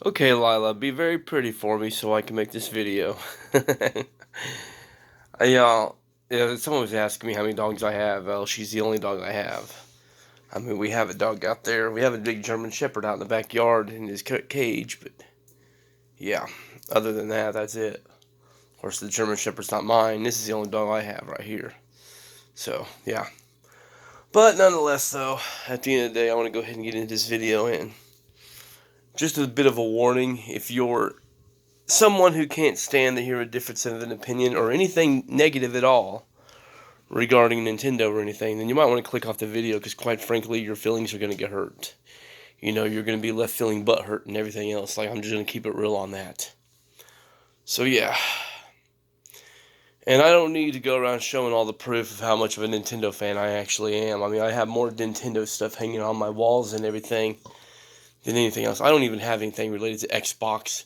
Okay, Lila, be very pretty for me so I can make this video. Someone was asking me how many dogs I have. Well, she's the only dog I have. I mean, we have a dog out there. We have a big German Shepherd out in the backyard in his cage, but yeah, other than that, that's it. Of course, the German Shepherd's not mine. This is the only dog I have right here. So, yeah. But nonetheless, though, at the end of the day, I want to go ahead and get into this video, and just a bit of a warning if you're someone who can't stand to hear a difference of an opinion or anything negative at all regarding Nintendo or anything, then you might want to click off the video because, quite frankly, your feelings are going to get hurt. You know, you're going to be left feeling butthurt and everything else. Like, I'm just going to keep it real on that. So, yeah. And I don't need to go around showing all the proof of how much of a Nintendo fan I actually am. I mean, I have more Nintendo stuff hanging on my walls and everything than anything else. I don't even have anything related to Xbox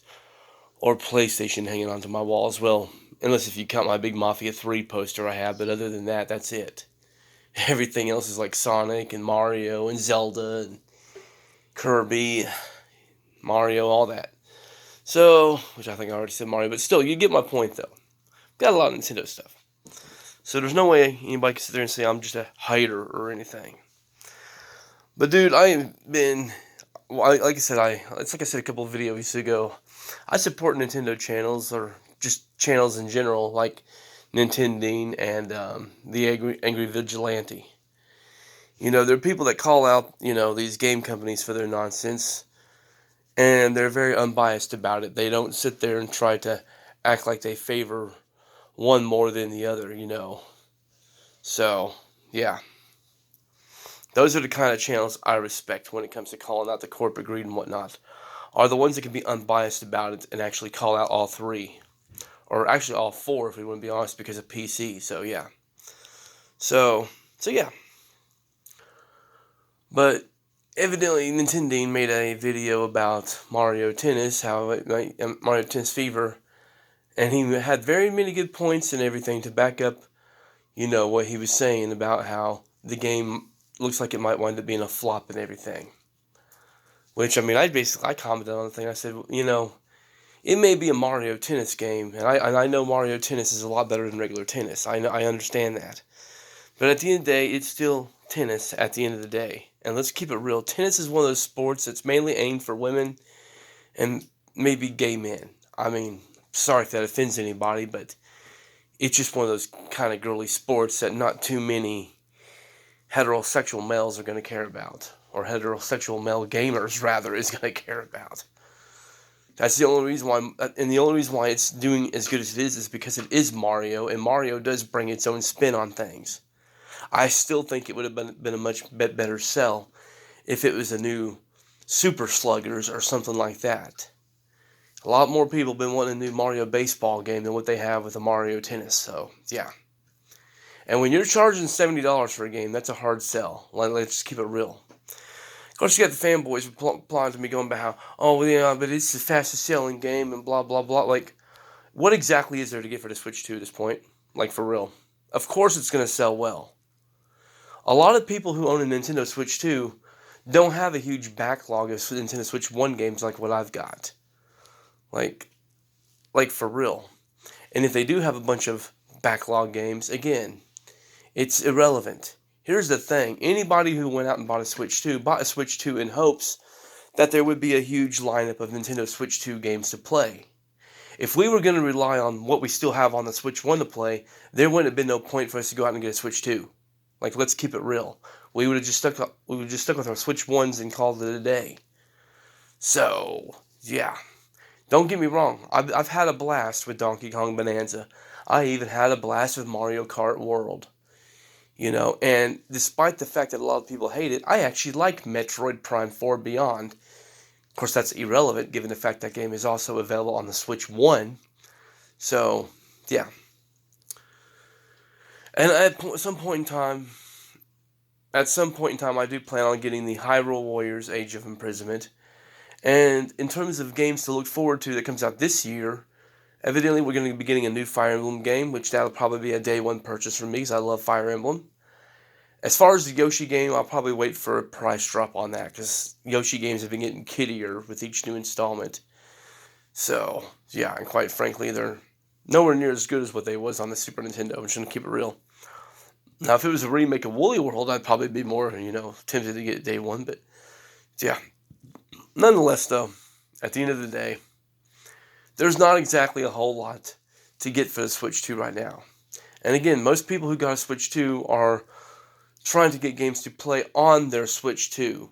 or PlayStation hanging onto my walls. Well, unless if you count my big Mafia 3 poster I have, but other than that, that's it. Everything else is like Sonic and Mario and Zelda and Kirby, Mario, all that. So, which I think I already said Mario, but still, you get my point though. Got a lot of Nintendo stuff. So there's no way anybody can sit there and say I'm just a hater or anything. But dude, I've been, like I said, it's like I said a couple of videos ago, I support Nintendo channels or just channels in general, like Nintending and the Angry Vigilante. You know, there are people that call out, these game companies for their nonsense, and they're very unbiased about it. They don't sit there and try to act like they favor one more than the other. So, yeah. Those are the kind of channels I respect when it comes to calling out the corporate greed and whatnot. Are the ones that can be unbiased about it and actually call out all three. Or actually all four, if we want to be honest, because of PC. So, yeah. So yeah. But evidently, Nintendo made a video about Mario Tennis, Mario Tennis Fever, and he had very many good points and everything to back up, what he was saying about how the game looks like it might wind up being a flop and everything. Which, I mean, I commented on the thing. I said, it may be a Mario Tennis game, and I know Mario Tennis is a lot better than regular tennis. I understand that. But at the end of the day, it's still tennis at the end of the day. And let's keep it real. Tennis is one of those sports that's mainly aimed for women and maybe gay men. I mean, sorry if that offends anybody, but it's just one of those kind of girly sports that not too many heterosexual males are going to care about. Or heterosexual male gamers, rather, is going to care about. That's the only reason why, and the only reason why it's doing as good as it is because it is Mario, and Mario does bring its own spin on things. I still think it would have been a much better sell if it was a new Super Sluggers or something like that. A lot more people have been wanting a new Mario baseball game than what they have with the Mario Tennis, so yeah. And when you're charging $70 for a game, that's a hard sell. Let's just keep it real. Of course, you got the fanboys replying to me going about how, oh, yeah, but it's the fastest selling game and blah, blah, blah. Like, what exactly is there to get for the Switch 2 at this point? Like, for real. Of course it's going to sell well. A lot of people who own a Nintendo Switch 2 don't have a huge backlog of Nintendo Switch 1 games like what I've got. Like, for real. And if they do have a bunch of backlog games, again, it's irrelevant. Here's the thing. Anybody who went out and bought a Switch 2 bought a Switch 2 in hopes that there would be a huge lineup of Nintendo Switch 2 games to play. If we were going to rely on what we still have on the Switch 1 to play, there wouldn't have been no point for us to go out and get a Switch 2. Like, let's keep it real. We would have just stuck with our Switch 1s and called it a day. So, yeah. Don't get me wrong. I've had a blast with Donkey Kong Bonanza. I even had a blast with Mario Kart World. And despite the fact that a lot of people hate it, I actually like Metroid Prime 4 Beyond. Of course, that's irrelevant given the fact that game is also available on the Switch 1. So, yeah. And at some point in time, I do plan on getting the Hyrule Warriors Age of Imprisonment. And in terms of games to look forward to that comes out this year, evidently we're going to be getting a new Fire Emblem game, which that'll probably be a day one purchase for me because I love Fire Emblem. As far as the Yoshi game, I'll probably wait for a price drop on that, because Yoshi games have been getting kiddier with each new installment. So, yeah, and quite frankly, they're nowhere near as good as what they was on the Super Nintendo. I'm just going to keep it real. Now, if it was a remake of Woolly World, I'd probably be more, tempted to get it day one. But, yeah. Nonetheless, though, at the end of the day, there's not exactly a whole lot to get for the Switch 2 right now. And again, most people who got a Switch 2 are trying to get games to play on their Switch 2.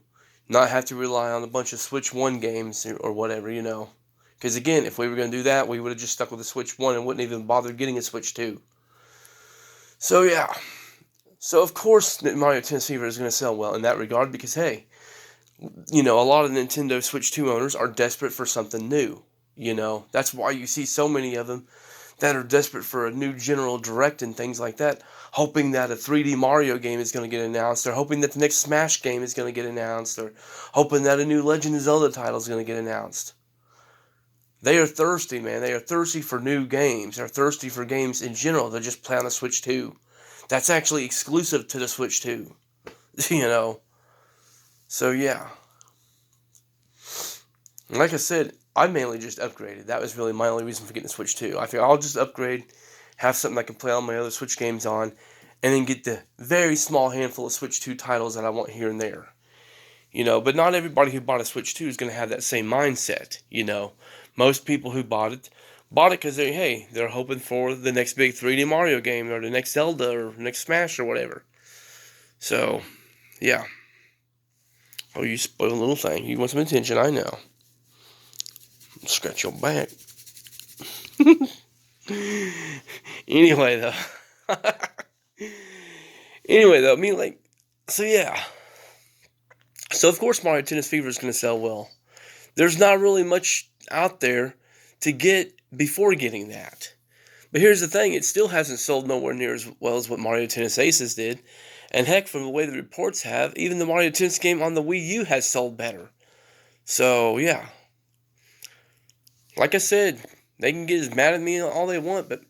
Not have to rely on a bunch of Switch 1 games or whatever, Because again, if we were going to do that, we would have just stuck with the Switch 1 and wouldn't even bother getting a Switch 2. So yeah. So of course Mario Tennis Fever is going to sell well in that regard because, hey, a lot of Nintendo Switch 2 owners are desperate for something new. That's why you see so many of them that are desperate for a new General Direct and things like that, hoping that a 3D Mario game is going to get announced, or hoping that the next Smash game is going to get announced, or hoping that a new Legend of Zelda title is going to get announced. They are thirsty, man. They are thirsty for new games. They're thirsty for games in general that just play on the Switch 2. That's actually exclusive to the Switch 2. So, yeah. Like I said, I mainly just upgraded. That was really my only reason for getting the Switch 2. I figured I'll just upgrade, have something I can play all my other Switch games on, and then get the very small handful of Switch 2 titles that I want here and there. But not everybody who bought a Switch 2 is going to have that same mindset, Most people who bought it because they're hoping for the next big 3D Mario game, or the next Zelda, or next Smash, or whatever. So, yeah. Oh, you spoiled little thing. You want some attention, I know. Scratch your back. Anyway, though. I mean, so yeah. So, of course, Mario Tennis Fever is going to sell well. There's not really much out there to get before getting that. But here's the thing, it still hasn't sold nowhere near as well as what Mario Tennis Aces did. And heck, from the way the reports have, even the Mario Tennis game on the Wii U has sold better. So, yeah. Like I said, they can get as mad at me all they want, but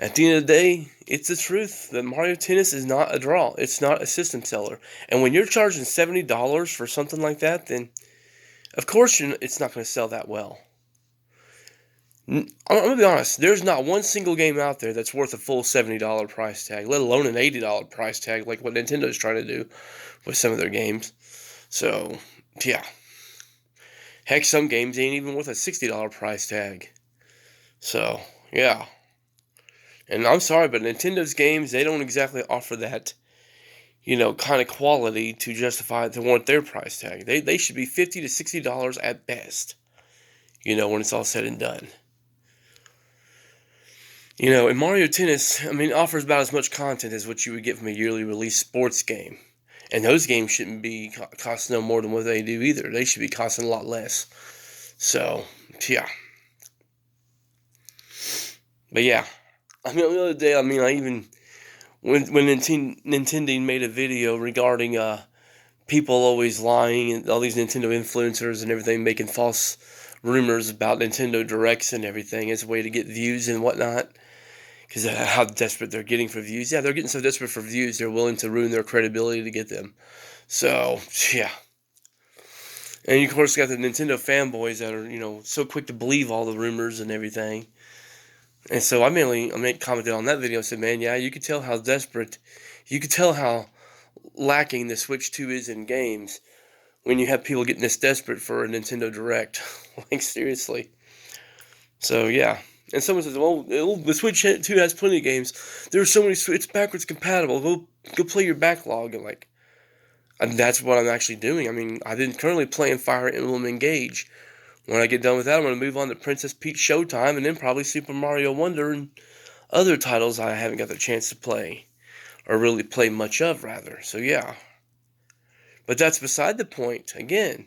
at the end of the day, it's the truth that Mario Tennis is not a draw. It's not a system seller. And when you're charging $70 for something like that, then of course it's not going to sell that well. I'm going to be honest, there's not one single game out there that's worth a full $70 price tag, let alone an $80 price tag like what Nintendo's trying to do with some of their games. So, yeah. Heck, some games ain't even worth a $60 price tag. So, yeah. And I'm sorry, but Nintendo's games, they don't exactly offer that, kind of quality to justify to warrant their price tag. They should be $50 to $60 at best, when it's all said and done. And Mario Tennis, offers about as much content as what you would get from a yearly release sports game. And those games shouldn't be costing no more than what they do either. They should be costing a lot less. So, yeah. But yeah. The other day, I even, when Nintendo made a video regarding people always lying, and all these Nintendo influencers and everything making false rumors about Nintendo Directs and everything as a way to get views and whatnot. Because how desperate they're getting for views. Yeah, they're getting so desperate for views, they're willing to ruin their credibility to get them. So, yeah. And you, of course, got the Nintendo fanboys that are, so quick to believe all the rumors and everything. And so I commented on that video and said, man, yeah, you could tell how desperate, you could tell how lacking the Switch 2 is in games when you have people getting this desperate for a Nintendo Direct. Seriously. So, yeah. And someone says, well, the Switch 2 has plenty of games. There's so many, it's backwards compatible. Go play your backlog. And that's what I'm actually doing. I've been currently playing Fire Emblem Engage. When I get done with that, I'm going to move on to Princess Peach Showtime, and then probably Super Mario Wonder and other titles I haven't got the chance to play. Or really play much of, rather. So, yeah. But that's beside the point. Again,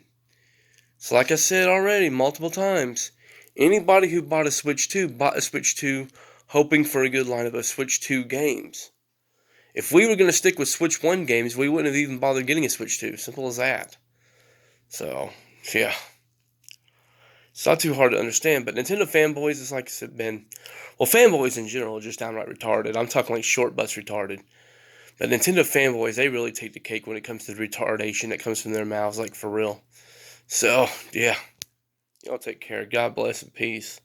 so like I said already multiple times, anybody who bought a Switch 2 bought a Switch 2 hoping for a good lineup of Switch 2 games. If we were going to stick with Switch 1 games, we wouldn't have even bothered getting a Switch 2. Simple as that. So, yeah. It's not too hard to understand, but Nintendo fanboys is like I said, fanboys in general are just downright retarded. I'm talking like short bus retarded. But Nintendo fanboys, they really take the cake when it comes to the retardation that comes from their mouths, like for real. So, yeah. Y'all take care. God bless and peace.